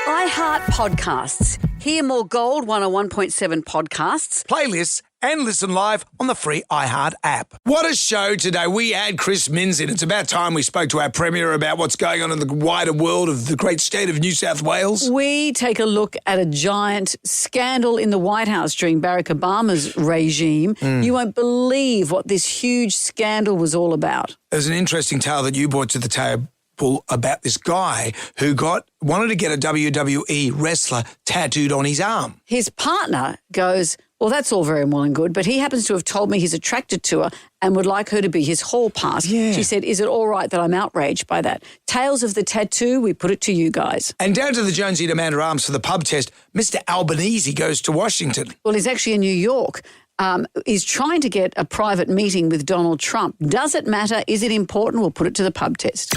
iHeart Podcasts. Hear more Gold 101.7 podcasts. Playlists and listen live on the free iHeart app. What a show today. We had Chris Minns in. It's about time we spoke to our Premier about what's going on in the wider world of the great state of New South Wales. We take a look at a giant scandal in the White House during Barack Obama's regime. You won't believe what this huge scandal was all about. There's an interesting tale that you brought to the table about this guy who wanted to get a WWE wrestler tattooed on his arm. His partner goes, well, that's all very well and good, but he happens to have told me he's attracted to her and would like her to be his hall pass. Yeah. She said, is it all right that I'm outraged by that? Tales of the tattoo, we put it to you guys. And down to the Jonesy and Amanda Arms for the pub test, Mr. Albanese goes to Washington. Well, he's actually in New York. He's trying to get a private meeting with Donald Trump. Does it matter? Is it important? We'll put it to the pub test.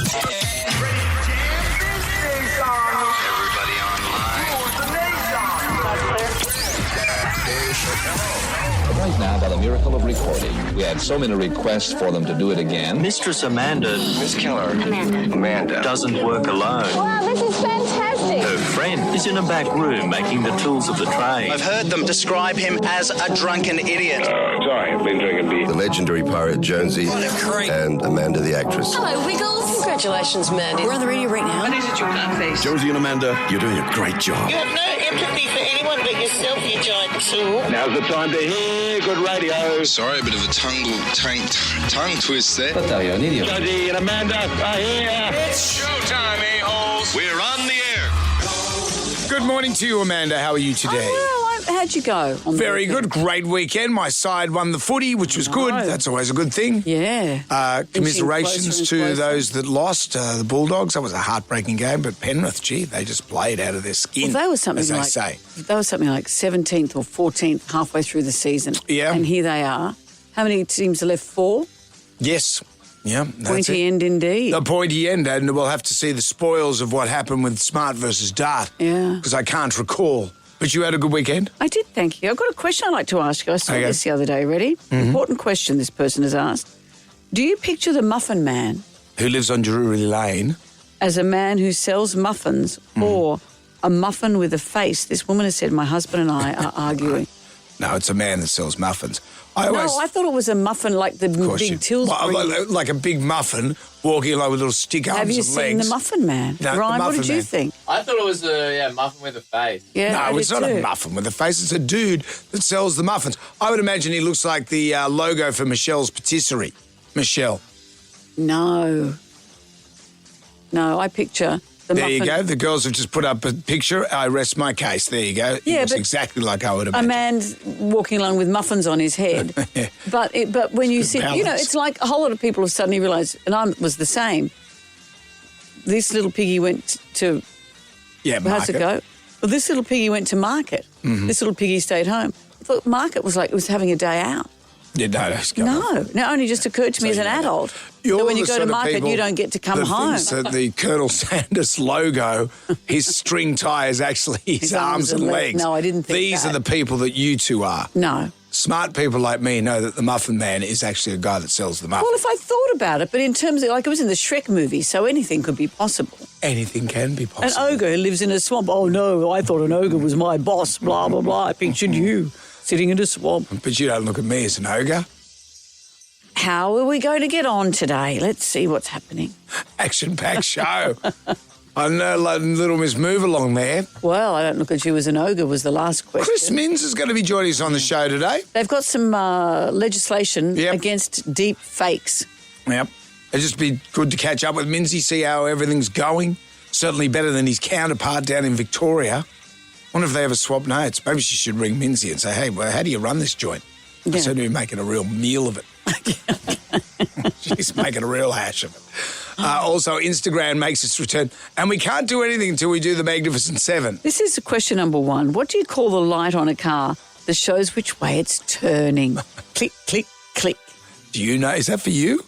Right now, by the miracle of recording, we had so many requests for them to do it again. Mistress Amanda. Miss Keller. Amanda. Doesn't work alone. Wow, this is fantastic. Her friend is in a back room making the tools of the trade. I've heard them describe him as a drunken idiot. Sorry, I've been drinking beer. The legendary pirate Jonesy and Amanda the actress. Hello, Wiggles. Congratulations, Mandy. We're on the radio right now. What is it, your gun face? Jonesy and Amanda, you're doing a great job. You have no empathy for anyone but yourself, you giant tool. Now's the time to hear good radio. Sorry, a bit of a tongue twist there. Jonesy and Amanda are here. It's showtime, a-holes. We're on the air. Good morning to you, Amanda. How are you today? How'd you go? On the Very weekend? good. Great weekend. My side won the footy, which was good. That's always a good thing. Yeah. Commiserations to those that lost, the Bulldogs. That was a heartbreaking game, but Penrith, they just played out of their skin, Well, they were something as they like say. They were something like 17th or 14th halfway through the season. Yeah. And here they are. How many teams are left? 4? Yes. Yeah, that's Pointy it. end indeed. The pointy end, and we'll have to see the spoils of what happened with Smart versus Dart. Yeah. Because I can't recall. But you had a good weekend? I did, thank you. I've got a question I'd like to ask you. I saw Okay. this the other day. Ready? Important question this person has asked. Do you picture the muffin man Who lives on Drury Lane? as a man who sells muffins or a muffin with a face? This woman has said, my husband and I are arguing. No, it's a man that sells muffins. No, I thought it was a muffin like the big Tillsbury. Like a big muffin walking along with little stick arms and Have legs. you seen the Muffin Man? No, the Ryan, what Muffin did you Man. think? I thought it was a muffin with a face. Yeah, I No, it's did not too. a muffin with a face. It's a dude that sells the muffins. I would imagine he looks like the logo for Michelle's Patisserie. Michelle. No, I picture the There muffin. you go. The girls have just put up a picture. I rest my case. There you go. Yeah, It looks but exactly like I would A imagine. man's walking along with muffins on his head. But when you see, balance. it's like a whole lot of people have suddenly realised, and I was the same. This little piggy went to, Yeah, how's it go? Well, this little piggy went to market. This little piggy stayed home. I thought market was like it was having a day out. Yeah, no, that's going on. No, it only just occurred to me as an adult You're that when you the go to sort of market, people you don't get to come that home. thinks that the Colonel Sanders logo, his string tie is actually his arms and legs. No, I didn't think These that. are the people that you two are. No. Smart people like me know that the Muffin Man is actually a guy that sells the muffins. Well, if I thought about it, but in terms of, like, it was in the Shrek movie, so anything could be possible. Anything can be An possible. ogre who lives in a swamp. Oh, no, I thought an ogre was my boss, blah, blah, blah. I pictured you sitting in a swamp. But you don't look at me as an ogre. How are we going to get on today? Let's see what's happening. Action-packed show. I know little Miss Move Along there. Well, I don't look at you as an ogre was the last question. Chris Minns is going to be joining us on the show today. They've got some legislation Yep. against deep fakes. Yep. It'd just be good to catch up with Minzy, see how everything's going. Certainly better than his counterpart down in Victoria. Wonder if they ever swap notes. Maybe she should ring Minzy and say, hey, well, how do you run this joint? I seem to be making a real meal of it. She's making a real hash of it. Also, Instagram makes its return. And we can't do anything until we do the Magnificent Seven. This is question number 1. What do you call the light on a car that shows which way it's turning? Click, click, click. Do you know? Is that for you?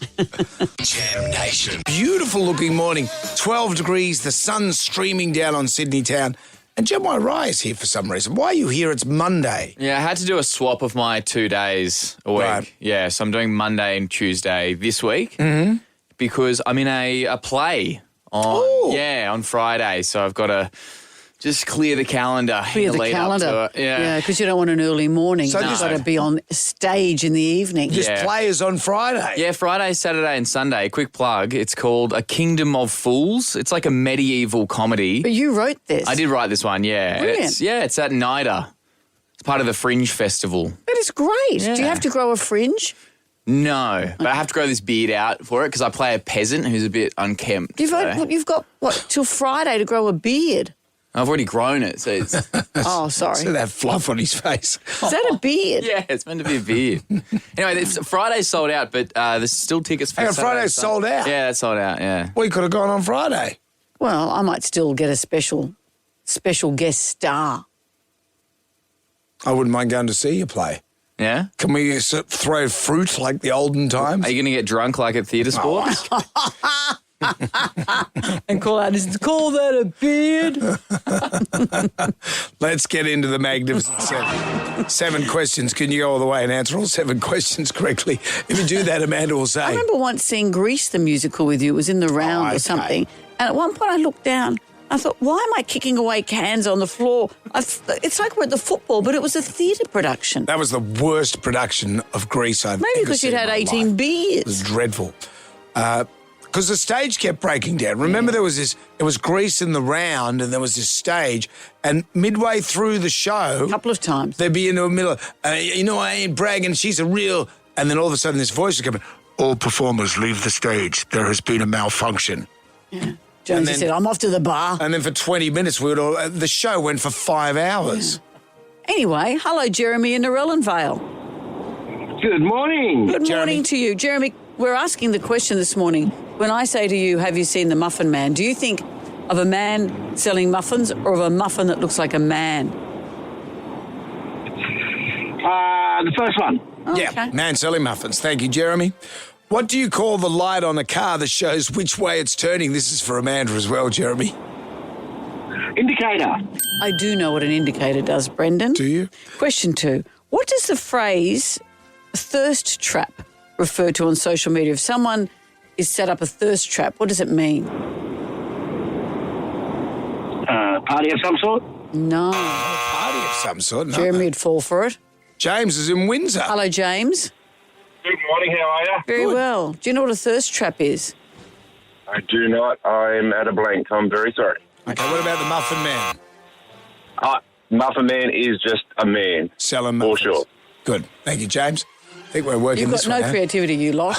Jam Nation. Beautiful looking morning. 12 degrees. The sun's streaming down on Sydney town. And Gemma Rye is here for some reason. Why are you here? It's Monday. Yeah, I had to do a swap of my 2 days a week. Right. Yeah, so I'm doing Monday and Tuesday this week because I'm in a play on Friday. So I've got to Just clear the calendar. Clear the lead calendar. Up to it. Yeah. because you don't want an early morning. So You've just- got to be on stage in the evening. Just Yeah. players on Friday. Yeah, Friday, Saturday, and Sunday. Quick plug. It's called A Kingdom of Fools. It's like a medieval comedy. But you wrote this. I did write this one, yeah. Brilliant. It's at NIDA. It's part of the Fringe Festival. That is great. Do you Yeah. have to grow a fringe? No, but I have to grow this beard out for it because I play a peasant who's a bit unkempt. You've got, till Friday to grow a beard? I've already grown it, so it's... Oh, sorry. So that fluff on his face. Is that a beard? Yeah, it's meant to be a beard. Anyway, Friday's sold out, but there's still tickets for Hang on, Saturday and Friday's Sunday. sold out? Yeah, it's sold out, yeah. We could have gone on Friday. Well, I might still get a special guest star. I wouldn't mind going to see you play. Yeah? Can we throw fruit like the olden times? Are you going to get drunk like at theatre sports? And call that a beard? Let's get into the Magnificent Seven. 7 questions. Can you go all the way and answer all 7 questions correctly? If you do that, Amanda will say. I remember once seeing Grease the musical with you. It was in the round okay. or something. And at one point I looked down. I thought, why am I kicking away cans on the floor? It's like we're at the football, but it was a theatre production. That was the worst production of Grease I've Maybe ever because seen you'd in had my 18 life. beers. It was dreadful. Because the stage kept breaking down. Remember there was Grease in the round and there was this stage, and midway through the show... A couple of times. They'd be in the middle of, I ain't bragging, she's a real... And then all of a sudden this voice would come in, all performers leave the stage. There has been a malfunction. Yeah. Jonesy said, I'm off to the bar. And then for 20 minutes, the show went for 5 hours. Yeah. Anyway, hello, Jeremy in Narellan Vale. Good morning. Good morning to you. Jeremy, we're asking the question this morning. When I say to you, have you seen the Muffin Man, do you think of a man selling muffins or of a muffin that looks like a man? The first one. Oh, Yeah, okay. man selling muffins. Thank you, Jeremy. What do you call the light on a car that shows which way it's turning? This is for Amanda as well, Jeremy. Indicator. I do know what an indicator does, Brendan. Do you? Question 2. What does the phrase thirst trap refer to on social media? If someone is set up a thirst trap, what does it mean? Party of some sort. No. Party of some sort. No. Jeremy would fall for it. James is in Windsor. Hello, James. Good morning, how are you? Very well. Do you know what a thirst trap is? I do not. I'm at a blank. I'm very sorry. Okay, what about the Muffin Man? Muffin Man is just a man. Selling For muffins. sure. Good. Thank you, James. I think we're working You've got this no one out. creativity, you lot.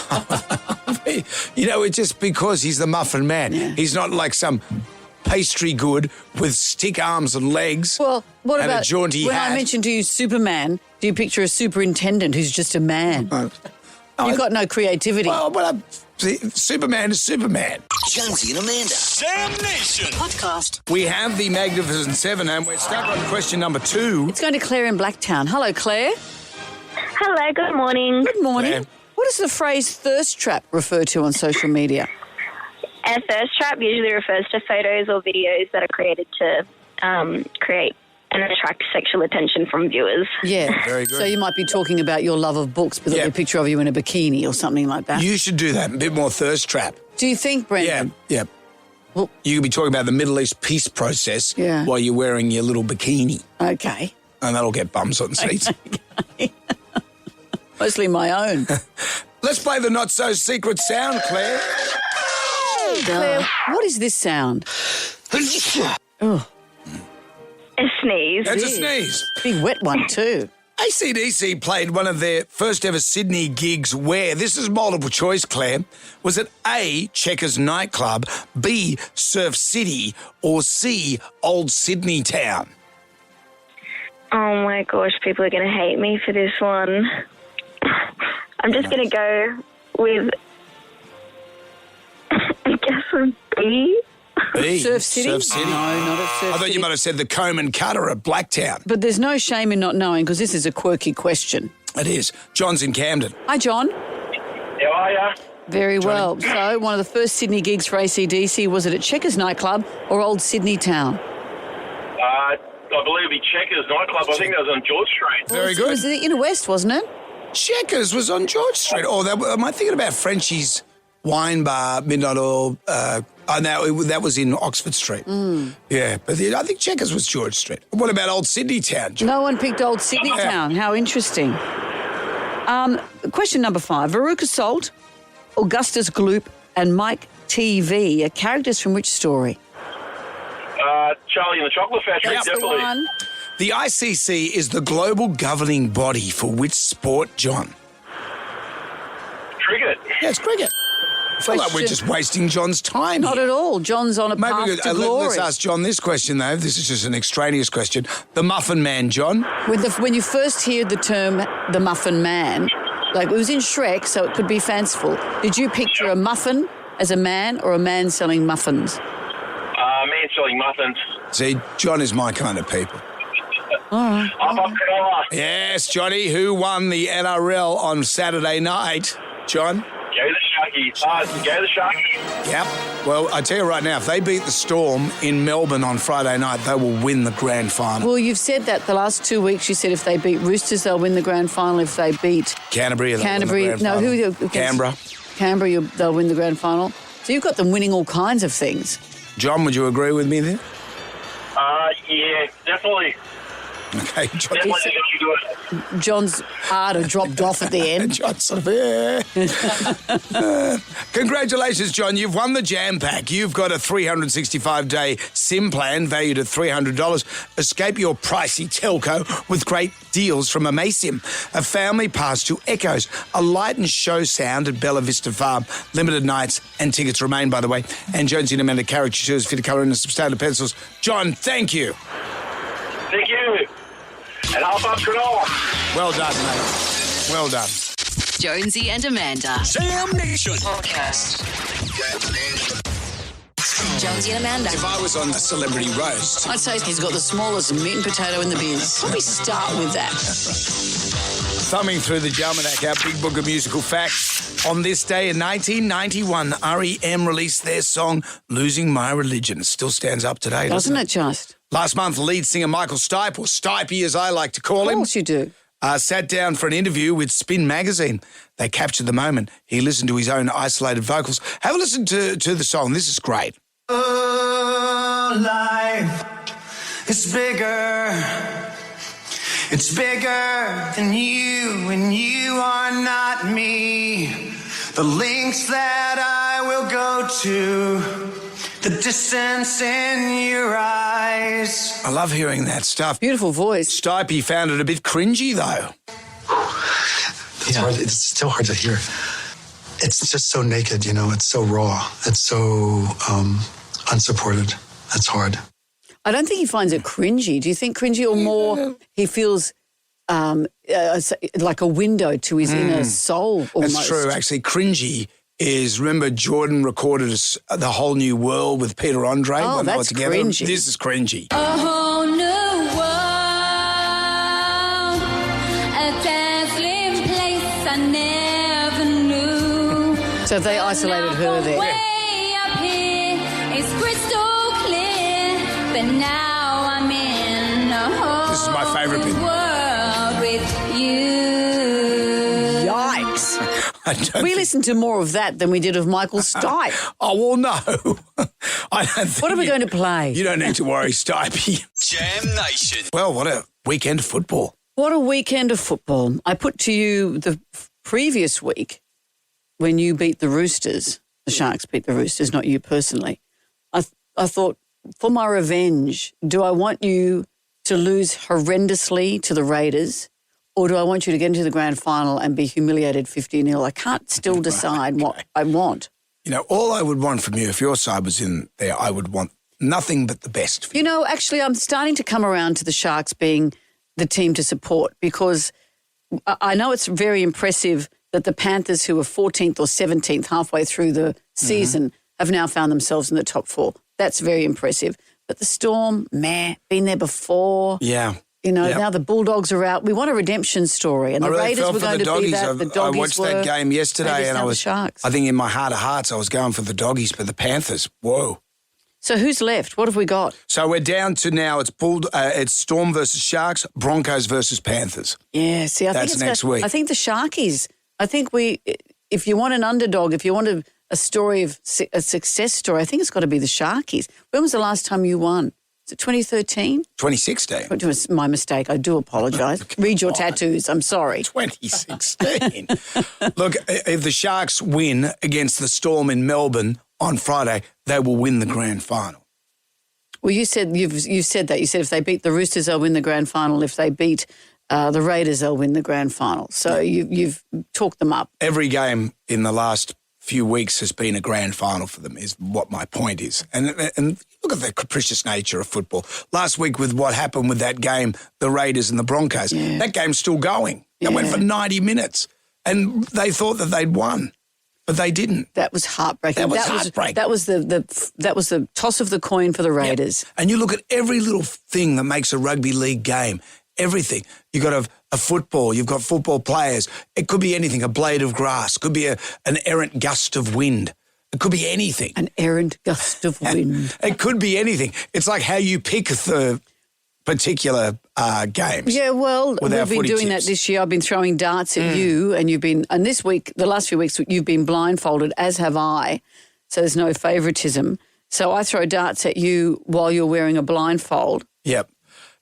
It's just because he's the Muffin Man. Yeah. He's not like some pastry good with stick arms and legs. Well, what and about a jaunty when hat. I mentioned to you Superman, do you picture a superintendent who's just a man? You've got no creativity. Well, Superman is Superman. Jonesy and Amanda. Sam Nation. Podcast. We have the Magnificent Seven, and we're stuck on question number 2. It's going to Claire in Blacktown. Hello, Claire. Hello, good morning. Good morning. Claire. What does the phrase thirst trap refer to on social media? A thirst trap usually refers to photos or videos that are created to create and attract sexual attention from viewers. Yeah. Very good. So you might be talking about your love of books, but there'll Yeah. be a picture of you in a bikini or something like that. You should do that. A bit more thirst trap. Do you think, Yeah, Brendan? yeah. Well- You could be talking about the Middle East peace process Yeah. while you're wearing your little bikini, Okay. and that'll get bums on seats. Mostly my own. Let's play the not-so-secret sound, Claire. Claire, what is this sound? Oh, A sneeze. That's a sneeze. big wet one too. AC/DC played one of their first ever Sydney gigs where, this is multiple choice, Claire, was it A, Checkers nightclub, B, Surf City, or C, Old Sydney Town? Oh my gosh, people are going to hate me for this one. I'm just going to go with, I guess, with B. B, Surf City? Surf City. No, not at Surf I thought City. you might have said the Comb and Cutter at Blacktown. But there's no shame in not knowing because this is a quirky question. It is. John's in Camden. Hi, John. How are you? Very well. So, one of the first Sydney gigs for AC/DC, was it at Checkers nightclub or Old Sydney Town? I believe it'd be Checkers nightclub. I think that was on George Street. Very It good. was the Inner West, wasn't it? Checkers was on George Street. Oh, am I thinking about Frenchie's Wine Bar, Midnight Oil, Oh, no, that was in Oxford Street. Yeah, but I think Checkers was George Street. What about Old Sydney Town, John? No one picked Old Sydney Town. How interesting. Question number 5. Veruca Salt, Augustus Gloop and Mike TV are characters from which story? Charlie and the Chocolate Factory, That's the definitely. One. The ICC is the global governing body for which sport, John? Cricket. Yeah, it's cricket. I feel like we're just wasting John's time Not here. at all. John's on a path to glory. Let's ask John this question, though. This is just an extraneous question. The Muffin Man, John. When you first hear the term the Muffin Man, like it was in Shrek, so it could be fanciful. Did you picture a muffin as a man or a man selling muffins? Man selling muffins. See, John is my kind of people. All Up Cronulla. Yes, Johnny, who won the NRL on Saturday night? John? Go the Sharkies. Go the Sharkies. Yep. Well, I tell you right now, if they beat the Storm in Melbourne on Friday night, they will win the grand final. Well, you've said that the last 2 weeks. You said if they beat Roosters, they'll win the grand final. If they beat Canterbury, they'll win the grand final. who are you? Canberra. Canberra, they'll win the grand final. So you've got them winning all kinds of things. John, would you agree with me there? Yeah, definitely. Okay, John. Definitely think you do it. John's ardor dropped off at the end. John sort of, Congratulations, John. You've won the Jam Pack. You've got a 365-day SIM plan valued at $300. Escape your pricey telco with great deals from Amasim. A family pass to Echoes, a light and show sound at Bella Vista Farm. Limited nights and tickets remain, by the way. And Jonesy and Amanda Carriage fit a colour in the substandard pencils. John, thank you. Thank you. And up Cronulla. Well done, mate. Well done. Jonesy and Amanda. Jam Nation. Podcast. Jonesy and Amanda. If I was on a celebrity roast, I'd say he's got the smallest meat and potato in the biz. Probably start with that. thumbing through the Jalmanac, our big book of musical facts. On this day in 1991, R.E.M. released their song Losing My Religion. It still stands up today, doesn't it just? Last month, lead singer Michael Stipe, or Stipey as I like to call him. Of course you do. Sat down for an interview with Spin Magazine. They captured the moment. He listened to his own isolated vocals. Have a listen to the song. This is great. Oh, life is bigger. It's bigger than you, and you are not me. The lengths that I will go to, the distance in your eyes. I love hearing that stuff. Beautiful voice. Stipey found it a bit cringy, though. That's hard. It's still hard to hear. It's just so naked, you know. It's so raw. It's so unsupported. That's hard. I don't think he finds it cringy. Do you think cringy or more he feels like a window to his inner soul almost? That's true. Actually, cringy is, remember Jordan recorded The Whole New World with Peter Andre? Oh, when they were that's together. cringy. This is cringy. A whole new world, a dazzling place I never knew. So if they isolated her there. Way up here, it's crystal clear, but now I'm in a whole This is my favourite bit. world with you. Yikes. We listened to more of that than we did of Michael Stipe. Oh, well, no. I don't think What are we going to play? You don't need to worry, Stipey. Jam Nation. Well, what a weekend of football. What a weekend of football. I put to you the previous week when you beat the Roosters, the Sharks beat the Roosters, not you personally. I thought, for my revenge, do I want you to lose horrendously to the Raiders, or do I want you to get into the grand final and be humiliated 50-0? I can't still decide what I want. You know, all I would want from you, if your side was in there, I would want nothing but the best for you. You know, actually, I'm starting to come around to the Sharks being the team to support, because I know it's very impressive that the Panthers, who were 14th or 17th halfway through the season, have now found themselves in the top four. That's very impressive. But the Storm, been there before. Yeah. You know, now the Bulldogs are out. We want a redemption story. And the Raiders were going to be that. The Doggies I watched that game yesterday and I was, Sharks. I think in my heart of hearts, I was going for the Doggies, but the Panthers, whoa. So who's left? What have we got? So we're down to now, it's Storm versus Sharks, Broncos versus Panthers. Yeah, see, I think That's next week. I think the Sharkies, if you want an underdog, if you want a story of a success story, I think it's got to be the Sharkies. When was the last time you won? Is it 2013? 2016. It was my mistake. I do apologise. Read your tattoos. I'm sorry. 2016. Look, if the Sharks win against the Storm in Melbourne on Friday, they will win the grand final. Well, you said you've said that. You said if they beat the Roosters, they'll win the grand final. If they beat the Raiders, they'll win the grand final. So you've talked them up. Every game in the last few weeks has been a grand final for them, is what my point is. And look at the capricious nature of football. Last week with what happened with that game, the Raiders and the Broncos, that game's still going. It went for 90 minutes and they thought that they'd won, but they didn't. That was heartbreaking. That was heartbreaking. That was the toss of the coin for the Raiders. Yeah. And you look at every little thing that makes a rugby league game. Everything. You've got a football. You've got football players. It could be anything, a blade of grass. Could be an errant gust of wind. It could be anything. An errant gust of wind. It could be anything. It's like how you pick the particular games. Yeah, well, we've been doing that this year. I've been throwing darts at you and this week, the last few weeks, you've been blindfolded, as have I. So there's no favouritism. So I throw darts at you while you're wearing a blindfold. Yep.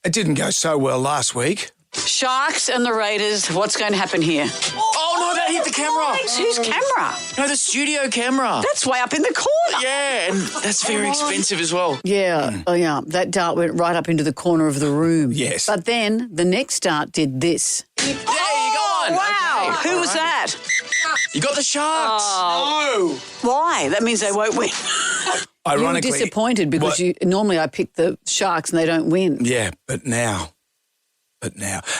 It didn't go so well last week. Sharks and the Raiders, what's going to happen here? Oh, no, that hit the camera. Whose camera? No, the studio camera. That's way up in the corner. Yeah, and that's very expensive as well. Yeah, oh yeah, that dart went right up into the corner of the room. Yes. But then the next dart did this. Yeah, you got one. Wow, Okay. who was that? You got the Sharks. Oh. No. Why? That means they won't win. Ironically, you're disappointed because normally I pick the Sharks and they don't win. Yeah, but now.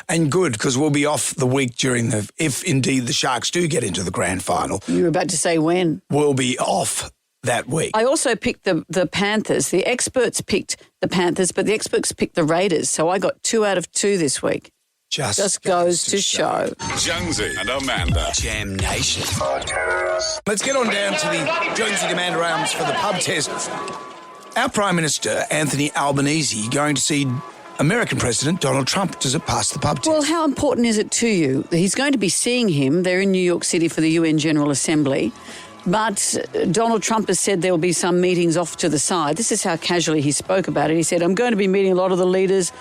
And good, because we'll be off the week if indeed the Sharks do get into the grand final. You were about to say when. We'll be off that week. I also picked the Panthers. The experts picked the Panthers, but the experts picked the Raiders. So I got 2 out of 2 this week. Just goes to show. Jonesy and Amanda. Jam Nation. Let's get on down to the Jonesy and Amanda Arms for the pub test. Our Prime Minister, Anthony Albanese, going to see American President Donald Trump. Does it pass the pub test? Well, how important is it to you? He's going to be seeing him. They're in New York City for the UN General Assembly. But Donald Trump has said there will be some meetings off to the side. This is how casually he spoke about it. He said, I'm going to be meeting a lot of the leaders.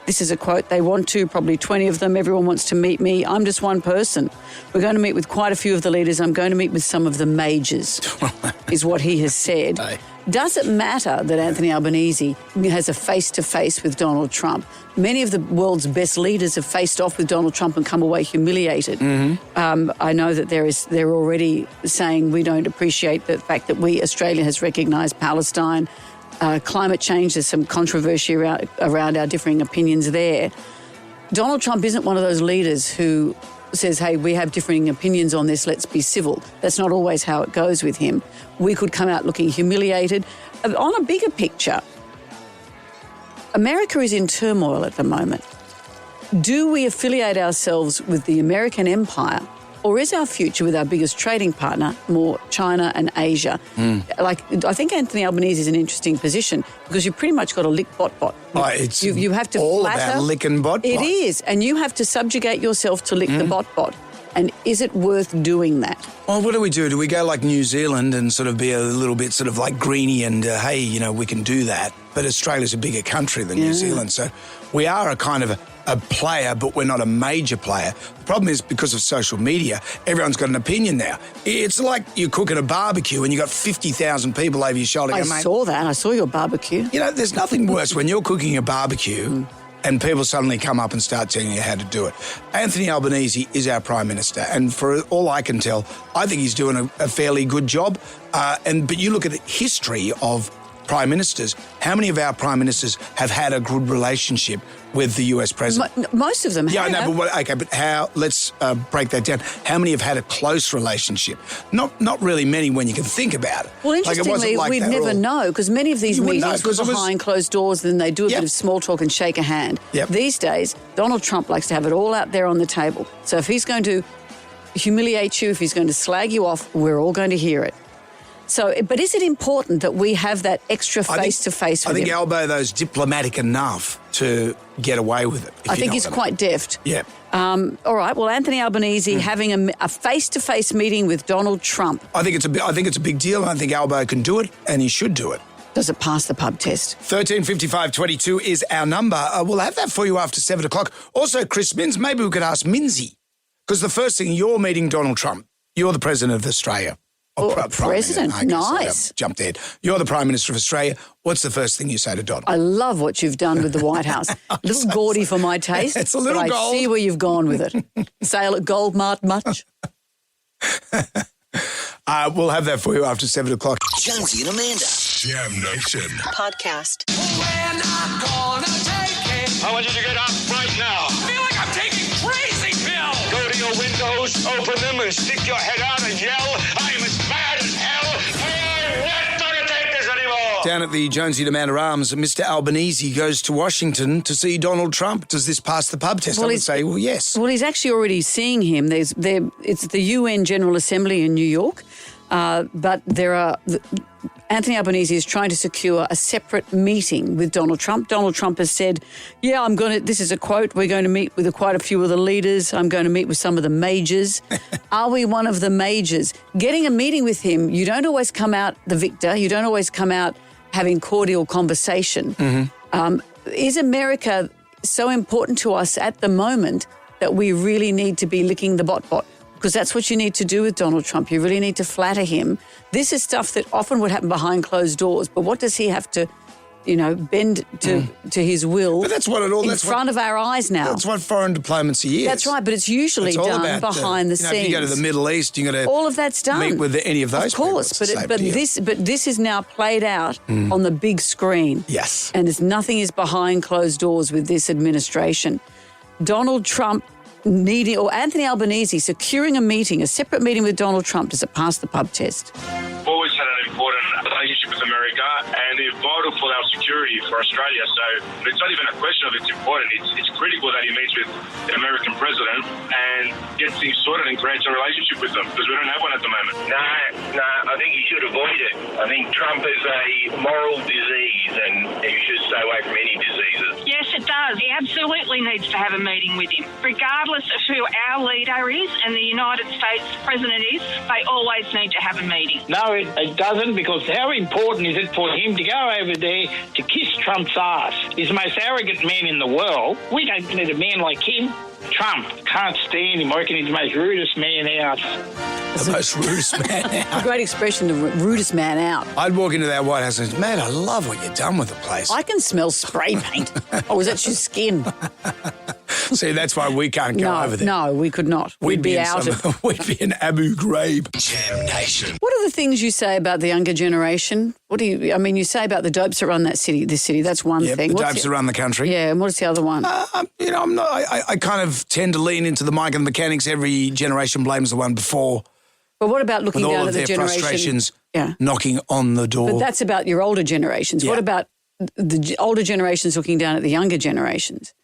This is a quote, they want to, probably 20 of them. Everyone wants to meet me. I'm just one person. We're going to meet with quite a few of the leaders. I'm going to meet with some of the majors, is what he has said. Does it matter that Anthony Albanese has a face-to-face with Donald Trump? Many of the world's best leaders have faced off with Donald Trump and come away humiliated. Mm-hmm. I know that they're already saying we don't appreciate the fact that Australia has recognised Palestine. Climate change, there's some controversy around our differing opinions there. Donald Trump isn't one of those leaders who says, hey, we have differing opinions on this, let's be civil. That's not always how it goes with him. We could come out looking humiliated. On a bigger picture, America is in turmoil at the moment. Do we affiliate ourselves with the American empire, or is our future with our biggest trading partner more China and Asia? I think Anthony Albanese is in an interesting position because you've pretty much got to lick bot-bot. You have to all flatter. about licking bot-bot. It is, and you have to subjugate yourself to lick the bot-bot. And is it worth doing that? Well, what do? Do we go like New Zealand and sort of be a little bit sort of like greeny and, hey, we can do that? But Australia's a bigger country than New Zealand, so we are a kind of a player, but we're not a major player. The problem is because of social media, everyone's got an opinion now. It's like you cook at a barbecue and you got 50,000 people over your shoulder. I saw that. I saw your barbecue. There's nothing worse when you're cooking a barbecue and people suddenly come up and start telling you how to do it. Anthony Albanese is our Prime Minister, and for all I can tell, I think he's doing a fairly good job. But you look at the history of Prime Ministers, how many of our Prime Ministers have had a good relationship with the US President? Most of them have. Yeah, I know, but how, let's break that down. How many have had a close relationship? Not really many when you can think about it. Well, interestingly, we'd never know, because many of these meetings were behind closed doors, and then they do a bit of small talk and shake a hand. These days, Donald Trump likes to have it all out there on the table. So if he's going to humiliate you, if he's going to slag you off, we're all going to hear it. So, but is it important that we have that extra face-to-face with I think him? Albo, though, is diplomatic enough to get away with it. I think he's quite deft. Yeah. All right. Well, Anthony Albanese having a face-to-face meeting with Donald Trump. I think it's a big deal. I think Albo can do it, and he should do it. Does it pass the pub test? 135522 is our number. We'll have that for you after 7 o'clock. Also, Chris Minns, maybe we could ask Minzy, because the first thing, you're meeting Donald Trump. You're the president of Australia. President, nice. Jumped in. You're the Prime Minister of Australia. What's the first thing you say to Donald? I love what you've done with the White House. A little gaudy for my taste. It's a little but gold. I see where you've gone with it. Sale at Goldmart much? We'll have that for you after 7 o'clock. Jonesy and Amanda. Jam Nation. Podcast. I want you to get up right now. I feel like I'm taking crazy pills. Go to your windows, open them, and stick your head out and yell, I'm as mad as hell. I'm not going to take this anymore. Down at the Jonesy and Amanda Arms, Mr. Albanese goes to Washington to see Donald Trump. Does this pass the pub test? I would say, well, yes. Well, he's actually already seeing him. It's the UN General Assembly in New York, but Anthony Albanese is trying to secure a separate meeting with Donald Trump. Donald Trump has said, this is a quote, we're going to meet with quite a few of the leaders. I'm going to meet with some of the majors. Are we one of the majors? Getting a meeting with him, you don't always come out the victor. You don't always come out having cordial conversation. Mm-hmm. Is America so important to us at the moment that we really need to be licking the bot? Because that's what you need to do with Donald Trump. You really need to flatter him. This is stuff that often would happen behind closed doors. But what does he have to, bend to his will? But that's what it all in front of our eyes now. That's what foreign diplomacy is. That's right, but it's usually done behind the scenes. If you go to the Middle East, you're going to all of that's done. Meet with any of those. Of course, people. but this is now played out on the big screen. Yes, and nothing is behind closed doors with this administration. Donald Trump Anthony Albanese securing a separate meeting with Donald Trump. Does it pass the pub test? Always had an important relationship with America, and they're vital for our security for Australia. So it's not even a question of it's important. It's critical that he meets with the American president and gets things sorted and creates a relationship with them, because we don't have one at the moment. No, I think you should avoid it. I think Trump is a moral disease, and you should stay away from any diseases. Yes, it does. He absolutely needs to have a meeting with him. Regardless of who our leader is and the United States president is, they always need to have a meeting. No, it doesn't, because how important is it for him to go over there to kiss Trump's ass? He's the most arrogant man in the world. We don't need a man like him. Trump, can't stand him. I reckon he's the most rudest man out. The most rudest man out. A great expression, the rudest man out. I'd walk into that White House and say, man, I love what you've done with the place. I can smell spray paint. Oh, is that your skin? See, that's why we can't go over there. No, we could not. We'd be out. We'd be in Abu Ghraib. Jam Nation. What are the things you say about the younger generation? You say about the dopes that run this city. That's one thing. The dopes that run the country. Yeah, and what's the other one? I kind of tend to lean into the mic and the mechanics. Every generation blames the one before. But what about looking down at the generation? Frustrations knocking on the door. But that's about your older generations. Yeah. What about the older generations looking down at the younger generations?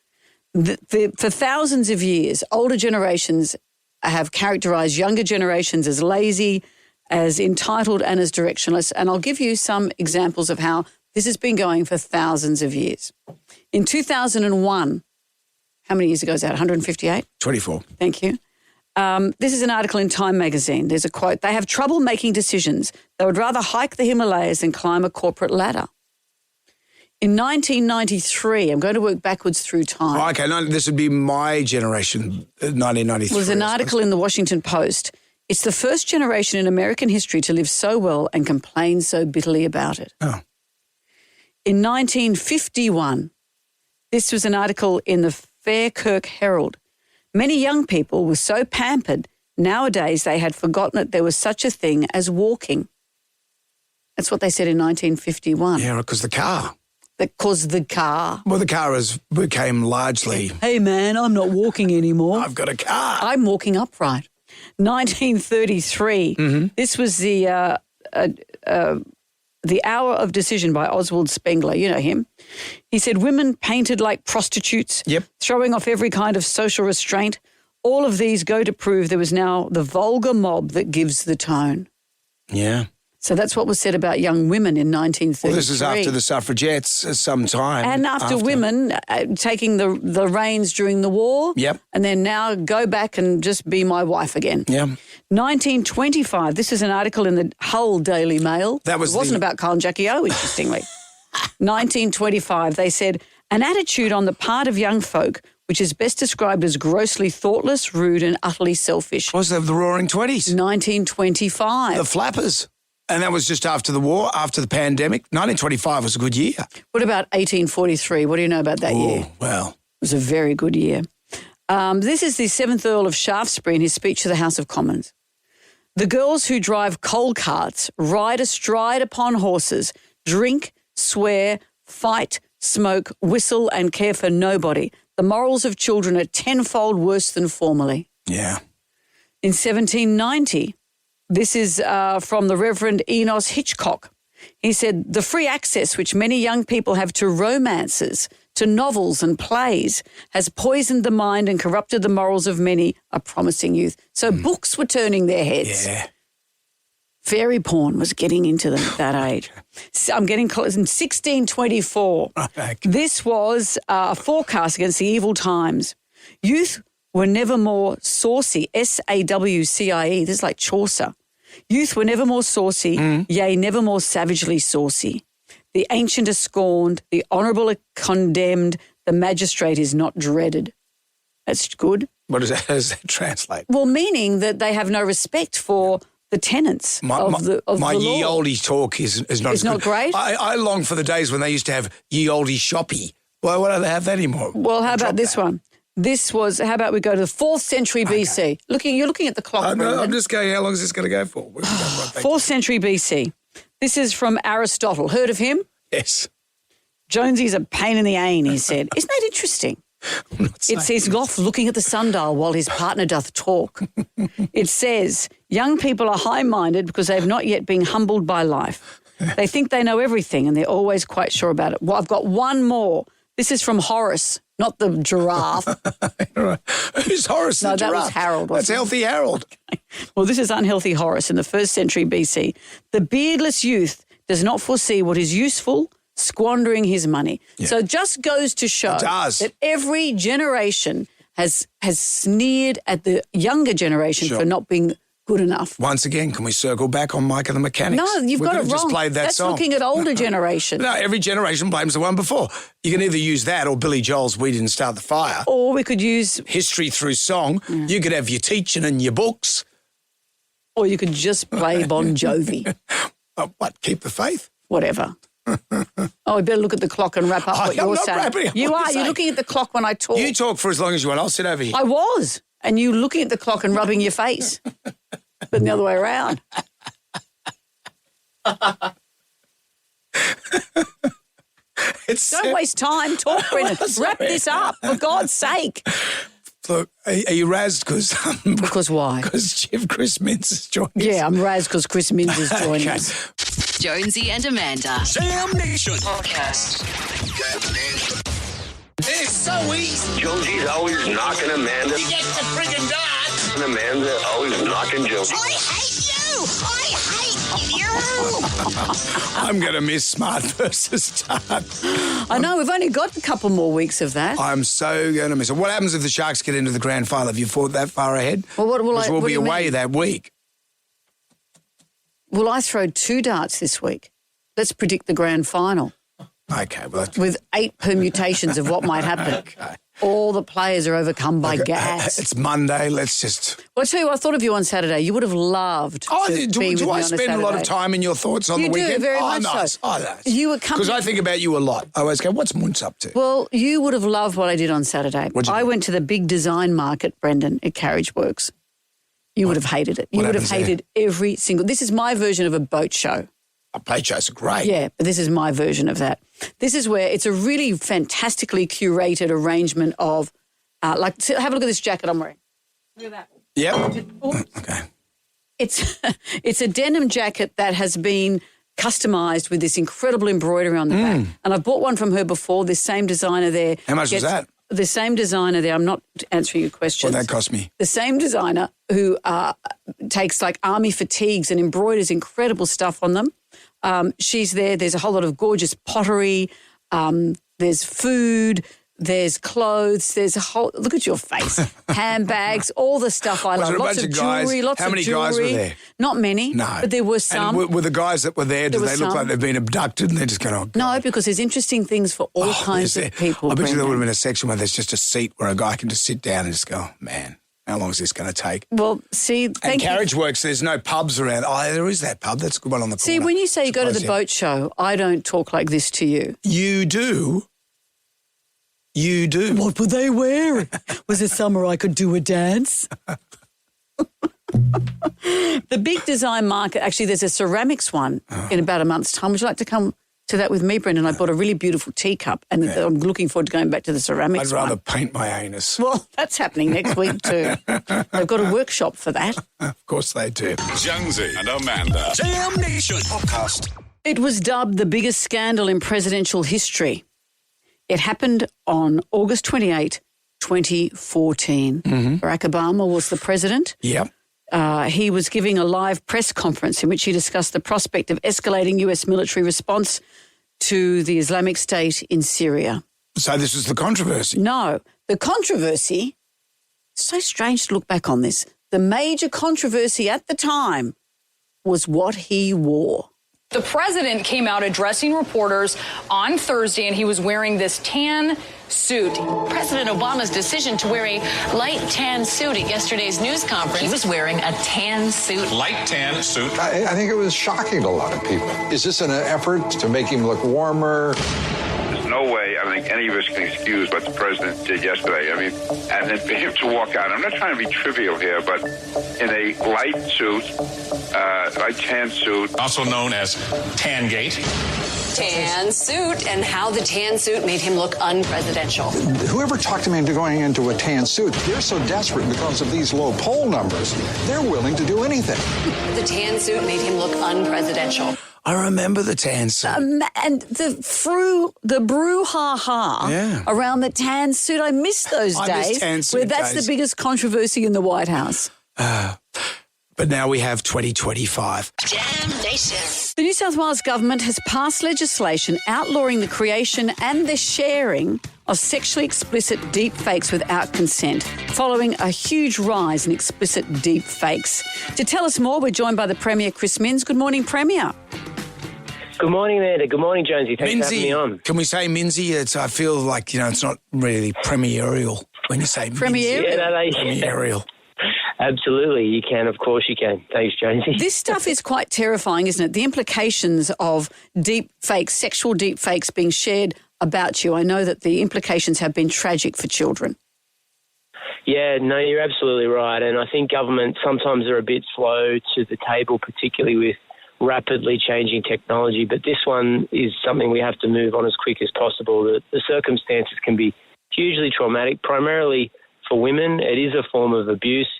For thousands of years, older generations have characterised younger generations as lazy, as entitled and as directionless. And I'll give you some examples of how this has been going for thousands of years. In 2001, how many years ago is that, 158? 24. Thank you. This is an article in Time magazine. There's a quote, "They have trouble making decisions. They would rather hike the Himalayas than climb a corporate ladder." In 1993, I'm going to work backwards through time. Oh, okay, this would be my generation, 1993. There's an article in the Washington Post. It's the first generation in American history to live so well and complain so bitterly about it. Oh. In 1951, this was an article in the Fairkirk Herald. Many young people were so pampered, nowadays they had forgotten that there was such a thing as walking. That's what they said in 1951. Yeah, because the car. Because the car. Well, the car became largely... Hey, man, I'm not walking anymore. I've got a car. I'm walking upright. 1933. Mm-hmm. This was the Hour of Decision by Oswald Spengler. You know him. He said, women painted like prostitutes, throwing off every kind of social restraint. All of these go to prove there was now the vulgar mob that gives the tone. Yeah. So that's what was said about young women in 1933. Well, this is after the suffragettes some time. And after women taking the reins during the war. Yep. And then now go back and just be my wife again. Yeah. 1925, this is an article in the Hull Daily Mail. That was It wasn't about Carl and Jackie O, interestingly. 1925, they said, an attitude on the part of young folk which is best described as grossly thoughtless, rude and utterly selfish. Was that the Roaring 20s? 1925. The flappers. And that was just after the war, after the pandemic. 1925 was a good year. What about 1843? What do you know about that year? Well. It was a very good year. This is the 7th Earl of Shaftesbury in his speech to the House of Commons. The girls who drive coal carts, ride astride upon horses, drink, swear, fight, smoke, whistle and care for nobody. The morals of children are tenfold worse than formerly. Yeah. In 1790, this is from the Reverend Enos Hitchcock. He said, the free access which many young people have to romances, to novels and plays, has poisoned the mind and corrupted the morals of many, a promising youth. So books were turning their heads. Yeah. Fairy porn was getting into them at that age. So I'm getting close. In 1624, this was a forecast against the evil times. Youth were never more saucy, S-A-W-C-I-E. This is like Chaucer. Youth were never more saucy, yea, never more savagely saucy. The ancient are scorned, the honourable are condemned, the magistrate is not dreaded. That's good. What does that, how does that translate? Well, meaning that they have no respect for the tenets of the ye law. olde talk is not It's as not good. great? I long for the days when they used to have ye olde shoppy. Why don't they have that anymore? Well, how about this one? This was, how about we go to the 4th century BC? You're looking at the clock. I'm just going, how long is this going to go for? 4th century BC. This is from Aristotle. Heard of him? Yes. Jonesy's a pain in the ain, he said. Isn't that interesting? It says Goff looking at the sundial while his partner doth talk. It says young people are high-minded because they have not yet been humbled by life. They think they know everything and they're always quite sure about it. Well, I've got one more. This is from Horace, not the giraffe. Who's Horace? No, the that giraffe? was Harold. That's Healthy Harold. Okay. Well, this is unhealthy Horace in the 1st century BC. The beardless youth does not foresee what is useful, squandering his money. Yeah. So it just goes to show that every generation has sneered at the younger generation for not being good enough. Once again, can we circle back on Mike and the Mechanics? No, you've got it wrong. Just played that That's song. looking at older generation. No, every generation blames the one before. You can either use that or Billy Joel's We Didn't Start the Fire. Or we could use history through song. Yeah. You could have your teaching and your books. Or you could just play Bon Jovi. What, keep the faith? Whatever. Oh, we better look at the clock and wrap up what you're saying. You are. You're looking at the clock when I talk. You talk for as long as you want. I'll sit over here. I was. And you looking at the clock and rubbing your face. But the other way around. Don't waste time. Talk, Brendan. Wrap this up, for God's sake. Look, are you razzed because why? Because Chris Mintz is joining us. Yeah, I'm razzed because Chris Mintz is joining us. Jonesy and Amanda. Sam Nation Podcast. It's so easy. Josie's always knocking Amanda. He gets the friggin' dot. And Amanda always knocking Josie. I hate you. I hate you. I'm going to miss Smart versus Start. I know, we've only got a couple more weeks of that. I'm so going to miss it. What happens if the Sharks get into the grand final? Have you thought that far ahead? Well, we'll be away that week. Well, I throw 2 darts this week. Let's predict the grand final. Okay. Well, with 8 permutations of what might happen. Okay. All the players are overcome by gas. It's Monday. Let's just... Well, I tell you what, I thought of you on Saturday. You would have loved to be with me I on spend a lot of time in your thoughts on the weekend? You do, very much nice. so. Oh, nice. Because I think about you a lot. I always go, what's Muntz up to? Well, you would have loved what I did on Saturday. I went to the big design market, Brendan, at Carriage Works. You would have hated it. You would have hated every single... This is my version of a boat show. Boat shows are great. Yeah, but this is my version of that. This is where it's a really fantastically curated arrangement of... have a look at this jacket I'm wearing. Look at that. Yep. Okay. It's a denim jacket that has been customised with this incredible embroidery on the back. And I've bought one from her before, this same designer there. How much was that? the same designer there, I'm not answering your questions. What that cost me? The same designer who takes like army fatigues and embroiders incredible stuff on them. She's there. There's a whole lot of gorgeous pottery. There's food. There's clothes. There's a whole, look at your face, handbags, all the stuff I love. Lots of jewellery, lots of jewellery. How many guys were there? Not many, No. but there were some. And were the guys that were there, do they look like they've been abducted and they're just going, oh, God. No, because there's interesting things for all kinds of people. I bet you there would have Brendan. been a section where there's just a seat where a guy can just sit down and just go, man, how long is this going to take? Well, see, And thank you. Carriage Works, there's no pubs around. Oh, there is that pub. That's a good one on the corner. See, when you say you go to the Suppose, boat show, I don't talk like this to you. You do. You do. What were they wearing? Was it summer I could do a dance? The big design market, actually, there's a ceramics one in about a month's time. Would you like to come to that with me, Brendan? I bought a really beautiful teacup and I'm looking forward to going back to the ceramics I'd rather one. paint my anus. Well, that's happening next week too. They've got a workshop for that. Of course they do. Jonesy and Amanda. Jam Nation podcast. It was dubbed the biggest scandal in presidential history. It happened on August 28, 2014. Barack Obama was the president. Yep. He was giving a live press conference in which he discussed the prospect of escalating US military response to the Islamic State in Syria. So this was the controversy. No, the controversy, so strange to look back on this, the major controversy at the time was what he wore. The president came out addressing reporters on Thursday, and he was wearing this tan suit. President Obama's decision to wear a light tan suit at yesterday's news conference. He was wearing a tan suit. Light tan suit. I think it was shocking to a lot of people. Is this an effort to make him look warmer? There's no way I think any of us can excuse what the president did yesterday. I mean, and then for him to walk out, I'm not trying to be trivial here, but in a light suit, light tan suit. Also known as Tangate. Tan suit, and how the tan suit made him look unpresidential. Whoever talked him into going into a tan suit, they're so desperate because of these low poll numbers, they're willing to do anything. The tan suit made him look unpresidential. I remember the tan suit. And the brouhaha around the tan suit. I miss those I days miss tan suit where that's days. the biggest controversy in the White House. But now we have 2025. Jam Nation. The New South Wales government has passed legislation outlawing the creation and the sharing of sexually explicit deep fakes without consent, following a huge rise in explicit deep fakes. To tell us more, we're joined by the Premier, Chris Minns. Good morning, Premier. Good morning, Amanda. Good morning, Jonesy. Thanks for having me on. Can we say Minzy? I feel like, it's not really premierial when you say Premierial? Premierial. Absolutely, you can. Of course you can. Thanks, Jonesy. This stuff is quite terrifying, isn't it? The implications of deep fakes, sexual deep fakes being shared about you. I know that the implications have been tragic for children. Yeah, no, you're absolutely right. And I think government sometimes are a bit slow to the table, particularly with rapidly changing technology. But this one is something we have to move on as quick as possible. The circumstances can be hugely traumatic, primarily for women. It is a form of abuse.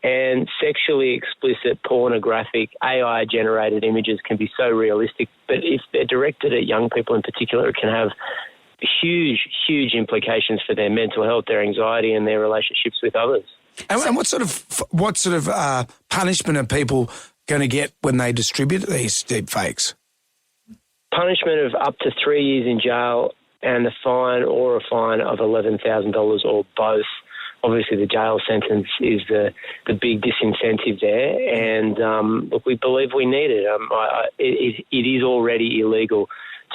And sexually explicit, pornographic, AI-generated images can be so realistic. But if they're directed at young people in particular, it can have huge, huge implications for their mental health, their anxiety, and their relationships with others. And what sort of punishment are people going to get when they distribute these deep fakes? Punishment of up to 3 years in jail and a fine or a fine of $11,000 or both. Obviously, the jail sentence is the big disincentive there, and look, we believe we need it. It is already illegal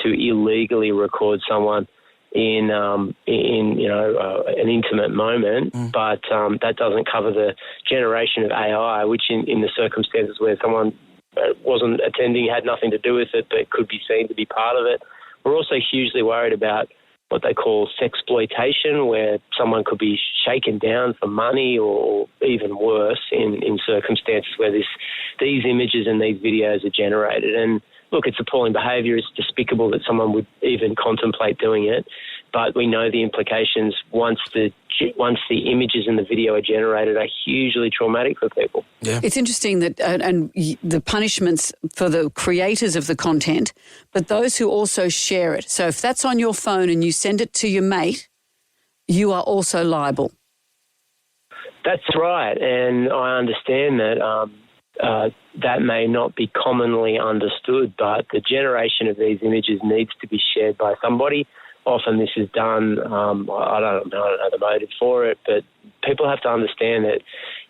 to illegally record someone in an intimate moment, but that doesn't cover the generation of AI, which in the circumstances where someone wasn't attending, had nothing to do with it, but could be seen to be part of it. We're also hugely worried about what they call sexploitation, where someone could be shaken down for money or even worse in circumstances where these images and these videos are generated. And look, it's appalling behaviour. It's despicable that someone would even contemplate doing it. But we know the implications once the images and the video are generated are hugely traumatic for people. Yeah. It's interesting that and the punishments for the creators of the content, but those who also share it. So if that's on your phone and you send it to your mate, you are also liable. That's right, and I understand that that may not be commonly understood, but the generation of these images needs to be shared by somebody. Often this is done, I don't know the motive for it, but people have to understand that,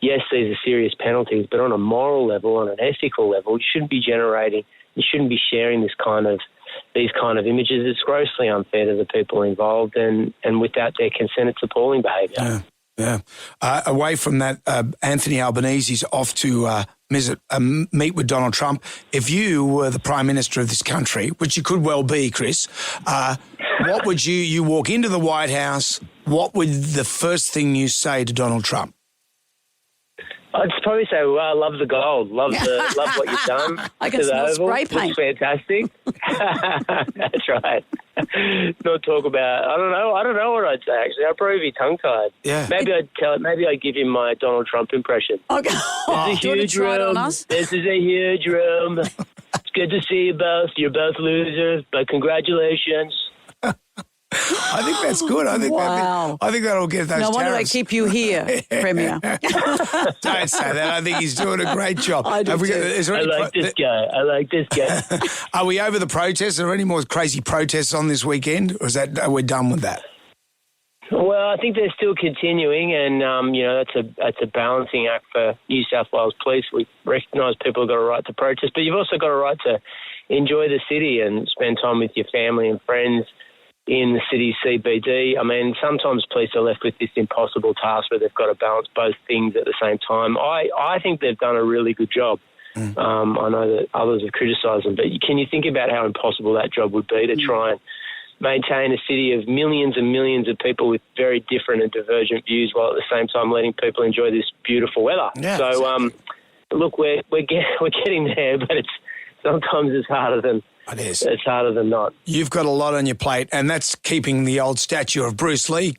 yes, these are serious penalties, but on a moral level, on an ethical level, you shouldn't be sharing these kind of images. It's grossly unfair to the people involved, and without their consent, it's appalling behaviour. Yeah. Away from that, Anthony Albanese's off to meet with Donald Trump. If you were the Prime Minister of this country, which you could well be, Chris, what would you walk into the White House, what would the first thing you say to Donald Trump? I'd probably say, well, I love the gold. Love what you've done. I can smell spray paint. Looks fantastic. That's right. Not talk about, I don't know what I'd say, actually. I'd probably be tongue-tied. Yeah. Maybe I'd give him my Donald Trump impression. Okay. This is a huge room. This is a huge room. It's good to see you both. You're both losers, but congratulations. I think that's good. I think that'll get those No wonder they tariffs. keep you here, Premier. Don't say that. I think he's doing a great job. I do too. I like this guy. Are we over the protests? Are there any more crazy protests on this weekend? Or are we done with that? Well, I think they're still continuing, and that's a balancing act for New South Wales Police. We recognise people have got a right to protest, but you've also got a right to enjoy the city and spend time with your family and friends in the city's CBD. I mean, sometimes police are left with this impossible task where they've got to balance both things at the same time. I think they've done a really good job. I know that others have criticised them, but can you think about how impossible that job would be to try and maintain a city of millions and millions of people with very different and divergent views while at the same time letting people enjoy this beautiful weather? Yeah, so, look, we're getting there, but sometimes it's harder than It's harder than not. You've got a lot on your plate, and that's keeping the old statue of Bruce Lee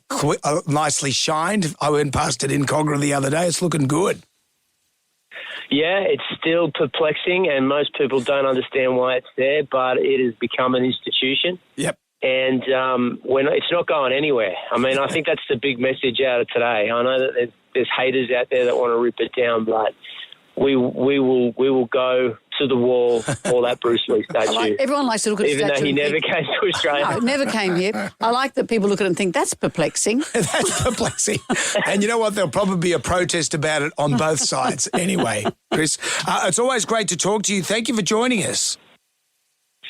nicely shined. I went past it in Cogra the other day. It's looking good. Yeah, it's still perplexing, and most people don't understand why it's there, but it has become an institution. Yep. And it's not going anywhere. I mean, I think that's the big message out of today. I know that there's haters out there that want to rip it down, but we will go to the wall for that Bruce Lee statue. Everyone likes to look at the statue. Even though he never came to Australia. No, never came here. I like that people look at it and think, that's perplexing. That's perplexing. And you know what? There'll probably be a protest about it on both sides anyway, Chris. It's always great to talk to you. Thank you for joining us.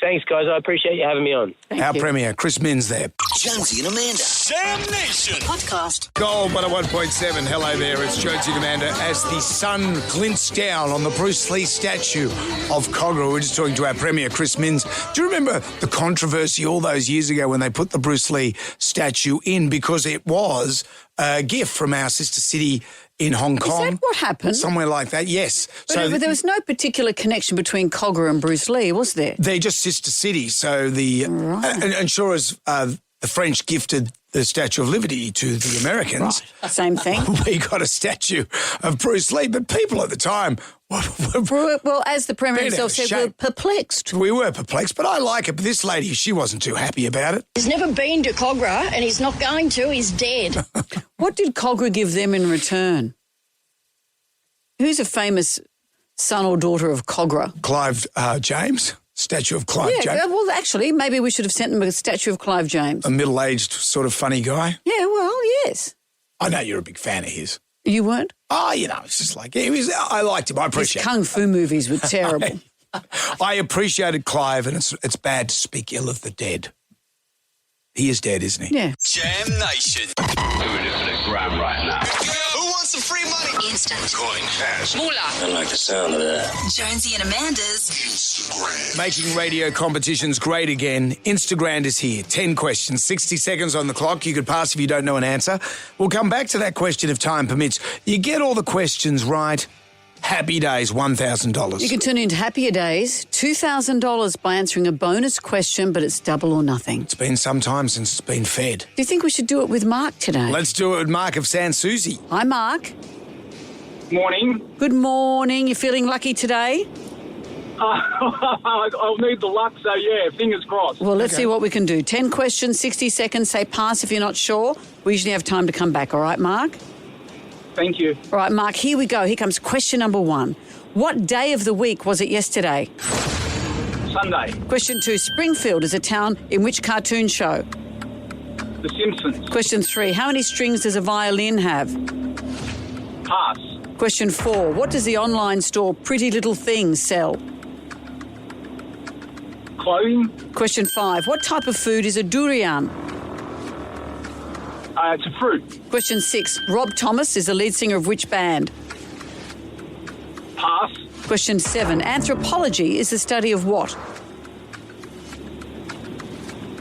Thanks, guys. I appreciate you having me on. Our Premier, Chris Minns there. Jonesy and Amanda. Sam Nation. Podcast. Gold 101.7. Hello there. It's Jonesy and Amanda as the sun glints down on the Bruce Lee statue of Cogra. We're just talking to our Premier, Chris Minns. Do you remember the controversy all those years ago when they put the Bruce Lee statue in because it was a gift from our sister city in Hong Kong? Is that what happened? Somewhere like that, yes. But there was no particular connection between Cogra and Bruce Lee, was there? They're just sister cities. So and sure as the French gifted the Statue of Liberty to the Americans. Right. Same thing. We got a statue of Bruce Lee, but people at the time well, as the Premier himself said, we were perplexed. We were perplexed, but I like it. But this lady, she wasn't too happy about it. He's never been to Cogra, and he's not going to. He's dead. What did Cogra give them in return? Who's a famous son or daughter of Cogra? Clive James. Statue of Clive James. Yeah, well, actually, maybe we should have sent them a statue of Clive James. A middle-aged sort of funny guy. Yeah, well, yes. I know you're a big fan of his. You weren't? Oh, it's just like, I liked him. I appreciate his kung fu movies were terrible. I appreciated Clive, and it's bad to speak ill of the dead. He is dead, isn't he? Yeah. Jam Nation. Doing it for the gram right now. Who wants some free money? Instant. Going cash. Moolah. I like the sound of that. Jonesy and Amanda's Instagram. Making radio competitions great again. Instagram is here. 10 questions, 60 seconds on the clock. You could pass if you don't know an answer. We'll come back to that question if time permits. You get all the questions right. Happy days, $1,000. You can turn into happier days, $2,000 by answering a bonus question, but it's double or nothing. It's been some time since it's been fed. Do you think we should do it with Mark today? Let's do it with Mark of San Susi. Hi, Mark. Morning. Good morning. You feeling lucky today? I'll need the luck, so yeah, fingers crossed. Well, let's see what we can do. 10 questions, 60 seconds. Say pass if you're not sure. We usually have time to come back. All right, Mark? Thank you. All right, Mark, here we go. Here comes question number 1. What day of the week was it yesterday? Sunday. Question 2. Springfield is a town in which cartoon show? The Simpsons. Question 3. How many strings does a violin have? Pass. Question 4. What does the online store Pretty Little Things sell? Clothing. Question 5. What type of food is a durian? It's a fruit. Question 6. Rob Thomas is the lead singer of which band? Pass. Question 7. Anthropology is the study of what?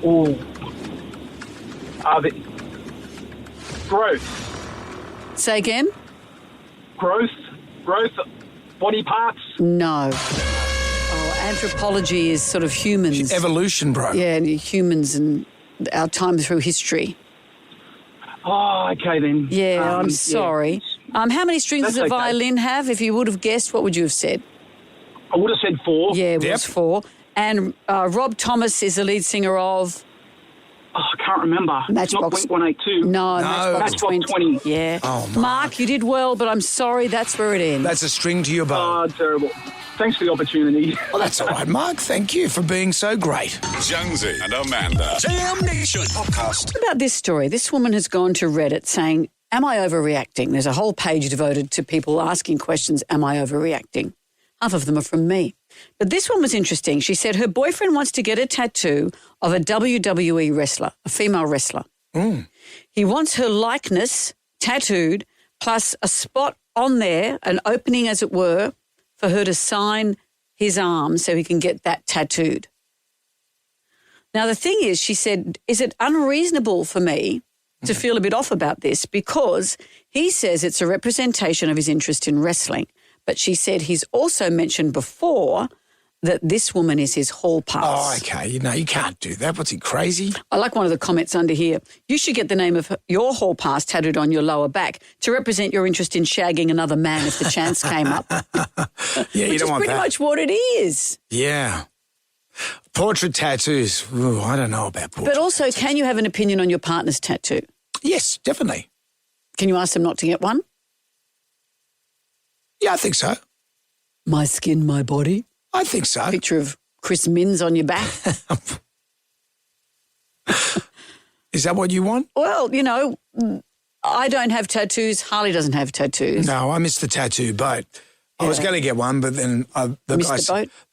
Oh. Growth. Say again? Growth, body parts. No. Oh, anthropology is sort of humans. Evolution, bro. Yeah, and humans and our time through history. Oh, okay then. Yeah, I'm sorry. Yeah. How many strings That's does a okay. violin have? If you would have guessed, what would you have said? I would have said 4. Yeah, it was 4. And Rob Thomas is the lead singer of... Oh, I can't remember. It's not Blink 182. No, Matchbox 20. Yeah. Oh, Mark, you did well, but I'm sorry, that's where it ends. That's a string to your bow. Oh, terrible. Thanks for the opportunity. Well, that's all right, Mark. Thank you for being so great. Jonesy and Amanda. Jam Nation podcast. What about this story? This woman has gone to Reddit saying, am I overreacting? There's a whole page devoted to people asking questions, am I overreacting? Half of them are from me. But this one was interesting. She said her boyfriend wants to get a tattoo of a WWE wrestler, a female wrestler. He wants her likeness tattooed, plus a spot on there, an opening as it were, for her to sign his arm so he can get that tattooed. Now, the thing is, she said, is it unreasonable for me to feel a bit off about this? Because he says it's a representation of his interest in wrestling. But she said he's also mentioned before that this woman is his hall pass. Oh, okay. You can't do that. What's he, crazy? I like one of the comments under here. You should get the name of your hall pass tattooed on your lower back to represent your interest in shagging another man if the chance came up. Yeah, you don't want that. Which is pretty much what it is. Yeah. Portrait tattoos. Ooh, I don't know about portrait But also, tattoos. can you have an opinion on your partner's tattoo? Yes, definitely. Can you ask them not to get one? Yeah, I think so. My skin, my body. I think so. Picture of Chris Minns on your back. Is that what you want? Well, I don't have tattoos. Harley doesn't have tattoos. No, I missed the tattoo boat. I was going to get one, but then the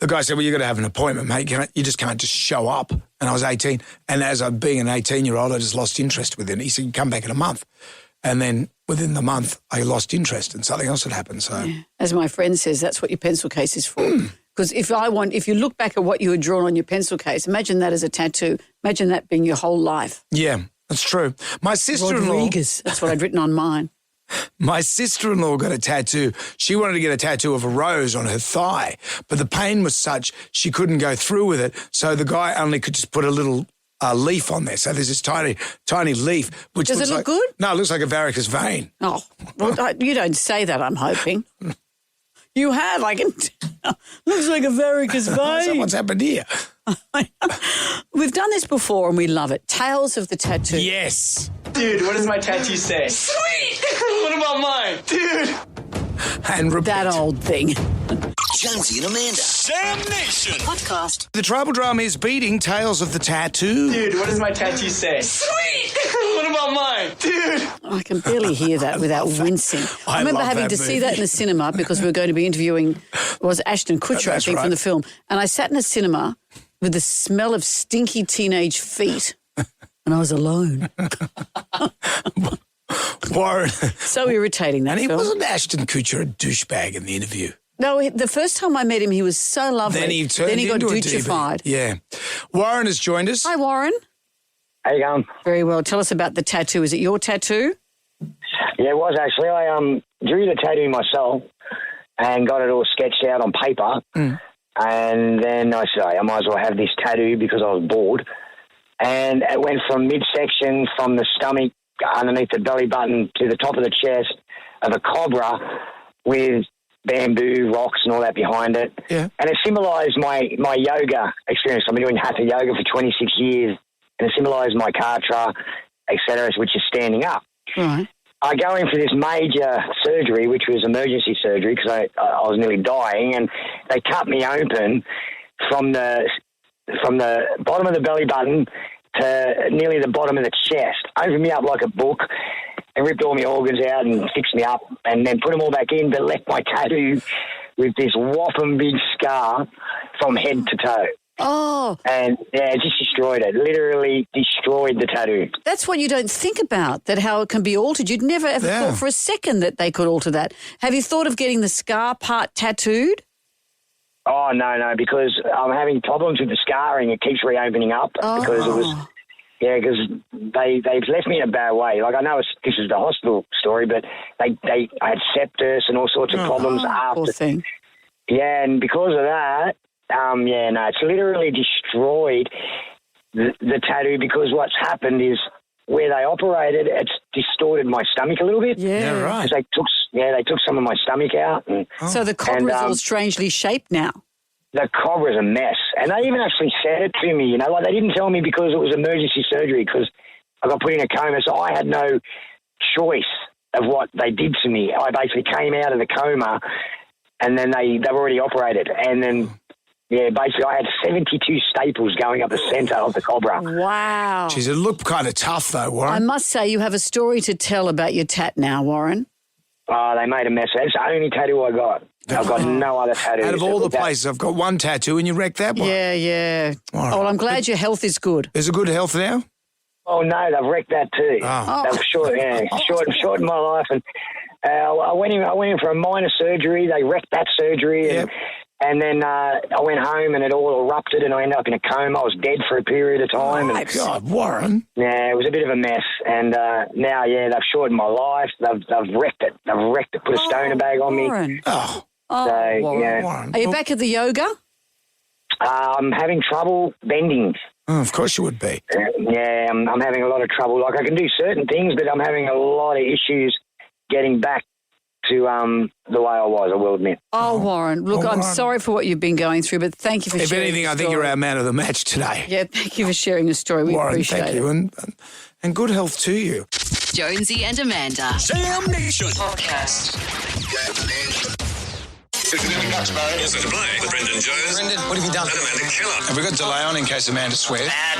guy said, well, you've got to have an appointment, mate. You just can't just show up. And I was 18. And as I being an 18-year-old, I just lost interest with it. He said, come back in a month. And then within the month, I lost interest and something else had happened. So, as my friend says, that's what your pencil case is for. Because if you look back at what you had drawn on your pencil case, imagine that as a tattoo. Imagine that being your whole life. Yeah, that's true. My sister-in-law... Rodriguez, that's what I'd written on mine. My sister-in-law got a tattoo. She wanted to get a tattoo of a rose on her thigh, but the pain was such she couldn't go through with it. So the guy only could just put a little leaf on there. So there's this tiny, tiny leaf. Which Does it look good? No, it looks like a varicose vein. Oh, well, you don't say that, I'm hoping. You have, I can tell. Looks like a varicose vein. So what's happened here? We've done this before and we love it. Tales of the tattoo. Yes. Dude, what does my tattoo say? Sweet! What about mine? Dude! And repeat. That old thing. Jonesy and Amanda. Jam Nation podcast. The tribal drama is beating Tales of the Tattoo. Dude, what does my tattoo say? Sweet! What about mine? Dude! I can barely hear that without wincing. I remember love having that to see movie. that in the cinema because we were going to be interviewing, Ashton Kutcher, I That's think, right. from the film. And I sat in a cinema with the smell of stinky teenage feet and I was alone. Warren. So irritating, that And film. wasn't Ashton Kutcher a douchebag in the interview? No, the first time I met him, he was so lovely. Then he turned got into a douchified. DB. Yeah. Warren has joined us. Hi, Warren. How you going? Very well. Tell us about the tattoo. Is it your tattoo? Yeah, it was actually. I drew the tattoo myself and got it all sketched out on paper. And then I said, I might as well have this tattoo because I was bored. And it went from midsection, from the stomach, underneath the belly button to the top of the chest of a cobra with bamboo, rocks and all that behind it. Yeah. And it symbolised my yoga experience. I've been doing hatha yoga for 26 years, and it symbolised my katra, etc., which is standing up. Right. I go in for this major surgery, which was emergency surgery because I was nearly dying, and they cut me open from the bottom of the belly button to nearly the bottom of the chest, opened me up like a book, and ripped all my organs out and fixed me up, and then put them all back in, but left my tattoo with this whopping big scar from head to toe. Oh. And, yeah, it just destroyed it. Literally destroyed the tattoo. That's what you don't think about, that how it can be altered. You'd never ever thought for a second that they could alter that. Have you thought of getting the scar part tattooed? Oh, no, because I'm having problems with the scarring. It keeps reopening up because it was... Yeah, because they've left me in a bad way. Like, I know this is the hospital story, but I had sepsis and all sorts of problems after. Poor thing. Yeah, and because of that, it's literally destroyed the tattoo, because what's happened is where they operated, it's distorted my stomach a little bit. Yeah, right. Because they took some of my stomach out. And, So the cobra's all strangely shaped now. The cobra's a mess. And they even actually said it to me, you know, like they didn't tell me because it was emergency surgery because I got put in a coma, so I had no choice of what they did to me. I basically came out of the coma and then they've already operated. And then, basically I had 72 staples going up the centre of the cobra. Wow. Jeez, it looked kind of tough though, Warren. I must say you have a story to tell about your tat now, Warren. Oh, they made a mess. It's the only tattoo I got. I've got no other tattoos. Out of all the places, I've got one tattoo and you wrecked that one. Yeah. All right. Oh, well, I'm glad your health is good. Is it good health now? Oh, no, they've wrecked that too. Oh. They've shortened my life. And I went in for a minor surgery. They wrecked that surgery. And then I went home and it all erupted and I ended up in a coma. I was dead for a period of time. Oh, my God, Warren. Yeah, it was a bit of a mess. And now, they've shortened my life. They've wrecked it. Put a stoner bag on Warren. me. Oh. Warren. Warren. Are you back at the yoga? I'm having trouble bending. Oh, of course you would be. I'm having a lot of trouble. Like, I can do certain things, but I'm having a lot of issues getting back to the way I was, I will admit. Oh, Warren, look, I'm sorry for what you've been going through, but thank you for sharing. If anything, I think you're our man of the match today. Yeah, thank you for sharing the story. We Warren, appreciate thank it. you, and good health to you. Jonesy and Amanda. Sam Nation Podcast. Yes, it's play with Brendan Jones. Brendan, what have you done? And Amanda Keller. Have we got delay on in case Amanda swears? Bad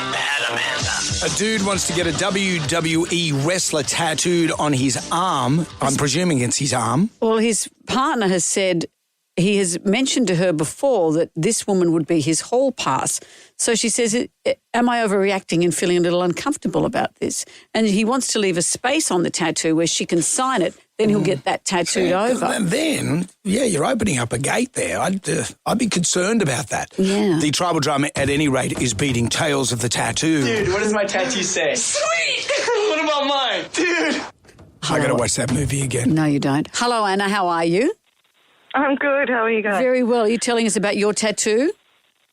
Amanda. A dude wants to get a WWE wrestler tattooed on his arm. I'm presuming it's his arm. Well, his partner has said he has mentioned to her before that this woman would be his hall pass. So she says, am I overreacting and feeling a little uncomfortable about this? And he wants to leave a space on the tattoo where she can sign it. Then he'll get that tattooed over. And then, you're opening up a gate there. I'd be concerned about that. Yeah. The tribal drama, at any rate, is beating Tales of the Tattoo. Dude, what does my tattoo say? Sweet! What about mine? Dude! I got to watch that movie again. No, you don't. Hello, Anna. How are you? I'm good. How are you guys? Very well. Are you telling us about your tattoo?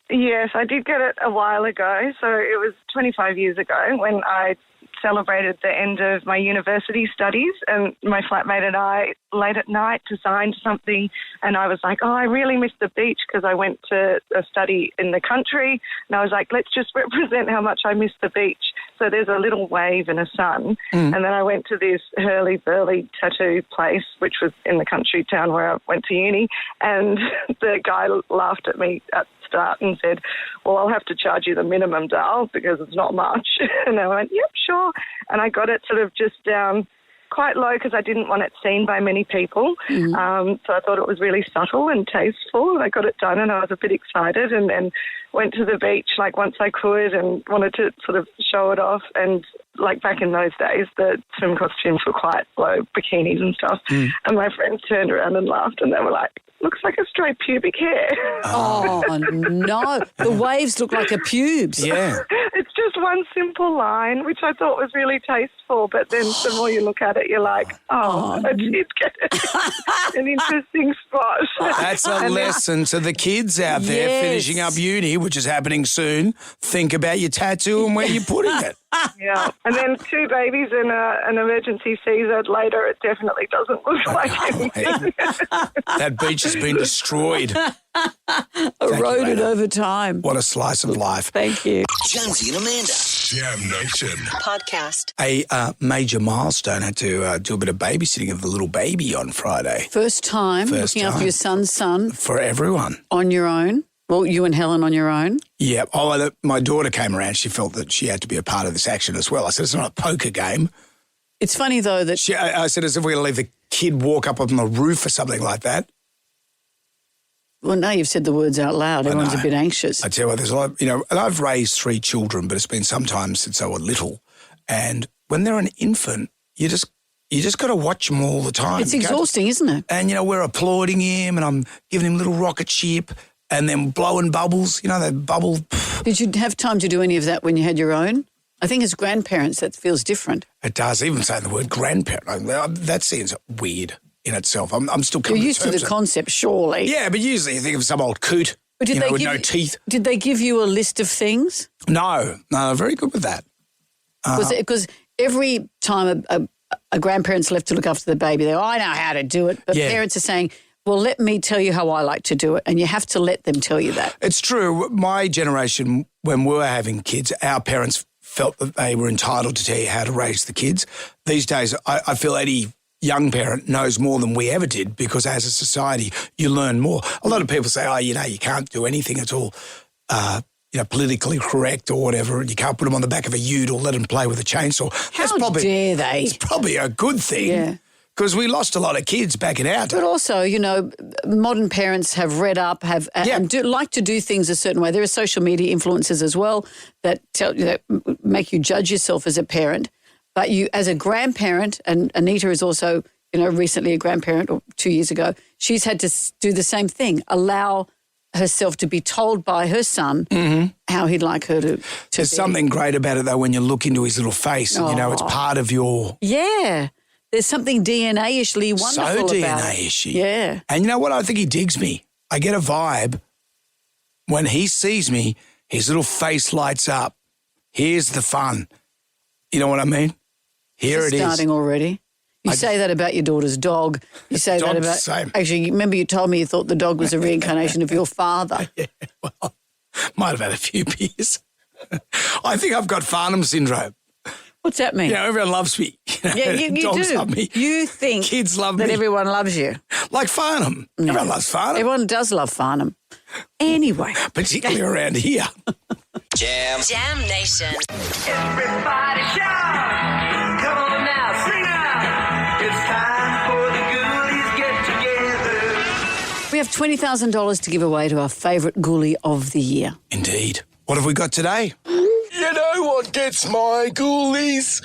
Yes, I did get it a while ago. So it was 25 years ago when I celebrated the end of my university studies, and my flatmate and I, late at night, designed something, and I was like, I really miss the beach because I went to a study in the country, and I was like, let's just represent how much I miss the beach. So there's a little wave and a sun, and then I went to this hurly-burly tattoo place, which was in the country town where I went to uni, and the guy laughed at me at start and said, well, I'll have to charge you the minimum, doll, because it's not much. And I went, yep, sure. And I got it sort of just down quite low because I didn't want it seen by many people. So I thought it was really subtle and tasteful. And I got it done and I was a bit excited, and then went to the beach like once I could and wanted to sort of show it off. And like back in those days, the swim costumes were quite low, bikinis and stuff. And my friends turned around and laughed and they were like, looks like a straight pubic hair. Oh, no. The waves look like a pubes. Yeah. It's just one simple line, which I thought was really tasteful, but then the more you look at it, you're like, I did get an interesting spot. That's a lesson to the kids out there finishing up uni, which is happening soon. Think about your tattoo and where you're putting it. Yeah. And then 2 babies and an emergency Caesar later, it definitely doesn't look like anything. That beach has been destroyed. Eroded over time. What a slice of life. Thank you. Jonesy and Amanda. Jam Nation. Podcast. A major milestone had to do a bit of babysitting of the little baby on Friday. First time looking after your son's son. For everyone. On your own. Well, you and Helen on your own? Yeah. Oh, my daughter came around. She felt that she had to be a part of this action as well. I said, it's not a poker game. It's funny, though, that... I said, as if we're going to leave the kid walk up on the roof or something like that. Well, now you've said the words out loud. Everyone's a bit anxious. I tell you what, there's a lot, and I've raised 3 children, but it's been some time since they were little. And when they're an infant, you just got to watch them all the time. It's exhausting, isn't it? And, we're applauding him and I'm giving him little rocket ship and then blowing bubbles, they bubble. Did you have time to do any of that when you had your own? I think as grandparents, that feels different. It does. Even saying the word grandparent, that seems weird in itself. I'm still coming You're used to the concept, surely. Yeah, but usually you think of some old coot, with no teeth. Did they give you a list of things? No, very good with that. Because every time a grandparent's left to look after the baby, they go, I know how to do it. But parents are saying, well, let me tell you how I like to do it. And you have to let them tell you that. It's true. My generation, when we were having kids, our parents felt that they were entitled to tell you how to raise the kids. These days, I feel any young parent knows more than we ever did because as a society, you learn more. A lot of people say, you can't do anything at all, politically correct or whatever, and you can't put them on the back of a ute or let them play with a chainsaw. How dare they? It's probably a good thing. Yeah. Because we lost a lot of kids back in our day. But also, modern parents have read up, and like to do things a certain way. There are social media influencers as well that make you judge yourself as a parent. But you, as a grandparent, and Anita is also, recently a grandparent, or 2 years ago, she's had to do the same thing, allow herself to be told by her son how he'd like her to There's be. something great about it, though, when you look into his little face and, it's part of your... Yeah. There's something DNA-ishly wonderful so about it. DNA-ishy. Yeah. And you know what? I think he digs me. I get a vibe. When he sees me, his little face lights up. Here's the fun. You know what I mean? Here it is. Starting already. You say that about your daughter's dog. You say that about... Same. Actually, remember you told me you thought the dog was a reincarnation of your father. Yeah, well, might have had a few beers. I think I've got Farnham syndrome. What's that mean? Everyone loves me. Yeah, you dogs do. love me. You think kids love that me. everyone loves you. Like Farnham. No. Everyone loves Farnham. Everyone does love Farnham. Anyway. Particularly around here. Jam Nation. Everybody shout! Come on now, sing out! It's time for the ghoulies get together. We have $20,000 to give away to our favourite ghoulie of the year. Indeed. What have we got today? You know what gets my ghoulies?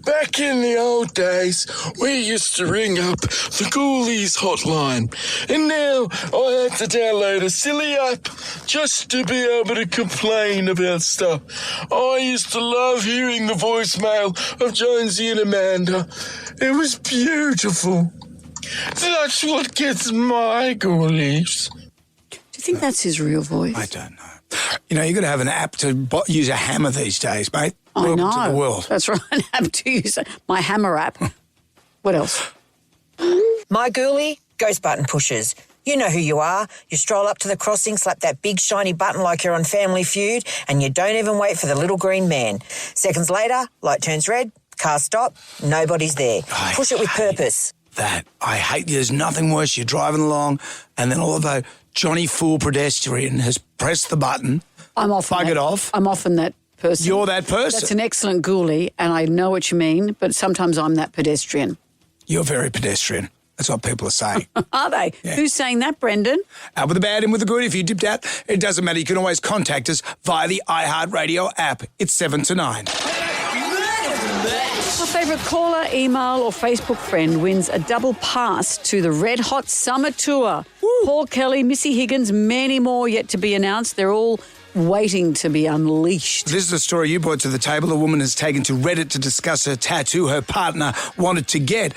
Back in the old days, we used to ring up the ghoulies hotline. And now I have to download a silly app just to be able to complain about stuff. I used to love hearing the voicemail of Jonesy and Amanda. It was beautiful. That's what gets my ghoulies. Do you think that's his real voice? I don't know. You've got to have an app to use a hammer these days, mate. I know. Welcome to the world. That's right. An app to use my hammer app. What else? My ghoulie, ghost button pushers. You know who you are. You stroll up to the crossing, slap that big shiny button like you're on Family Feud, and you don't even wait for the little green man. Seconds later, light turns red, car stop, nobody's there. Push it with purpose. I hate there's nothing worse. You're driving along and then all of a Johnny Fool pedestrian has pressed the button. I'm often buggered off. I'm often that person. You're that person. That's an excellent ghoulie, and I know what you mean, but sometimes I'm that pedestrian. You're very pedestrian. That's what people are saying. Are they? Yeah. Who's saying that, Brendan? Out with the bad, in with the good. If you dipped out, it doesn't matter. You can always contact us via the iHeartRadio app. It's 7 to 9. My favourite caller, email or Facebook friend wins a double pass to the Red Hot Summer Tour. Woo. Paul Kelly, Missy Higgins, many more yet to be announced. They're all waiting to be unleashed. This is a story you brought to the table. A woman has taken to Reddit to discuss her tattoo her partner wanted to get.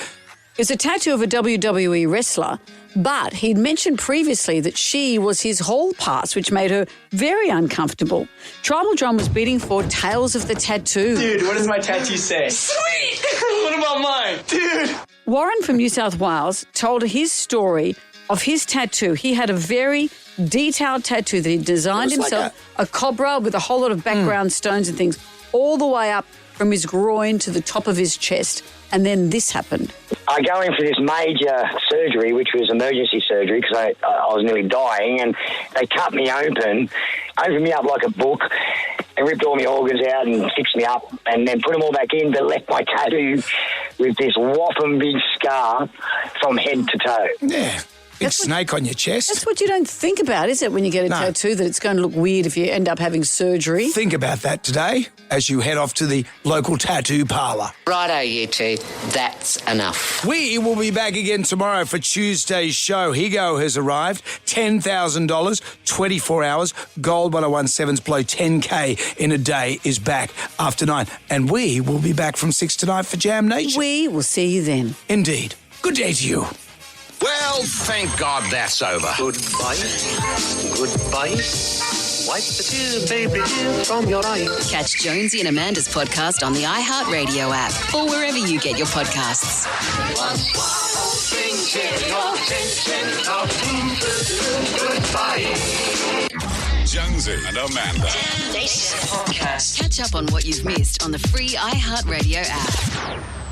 It was a tattoo of a WWE wrestler, but he'd mentioned previously that she was his hall pass, which made her very uncomfortable. Tribal Drum was bidding for Tales of the Tattoo. Dude, what does my tattoo say? Sweet! What about mine? Dude! Warren from New South Wales told his story of his tattoo. He had a very detailed tattoo that he designed himself, a cobra with a whole lot of background stones and things, all the way up from his groin to the top of his chest. And then this happened. I go in for this major surgery, which was emergency surgery because I was nearly dying, and they cut me opened me up like a book and ripped all my organs out and fixed me up and then put them all back in, but left my tattoo with this whopping big scar from head to toe. Yeah. Big snake on your chest. That's what you don't think about, is it, when you get a tattoo, that it's going to look weird if you end up having surgery? Think about that today as you head off to the local tattoo parlour. Righto, you two. That's enough. We will be back again tomorrow for Tuesday's show. Higo has arrived. $10,000, 24 hours. Gold 101.7's below 10K in a day is back after 9. And we will be back from 6 to 9 for Jam Nation. We will see you then. Indeed. Good day to you. Well, thank God that's over. Goodbye. Goodbye. Wipe the tears, baby, from your eyes. Catch Jonesy and Amanda's podcast on the iHeartRadio app or wherever you get your podcasts. Jonesy and Amanda. Catch up on what you've missed on the free iHeartRadio app.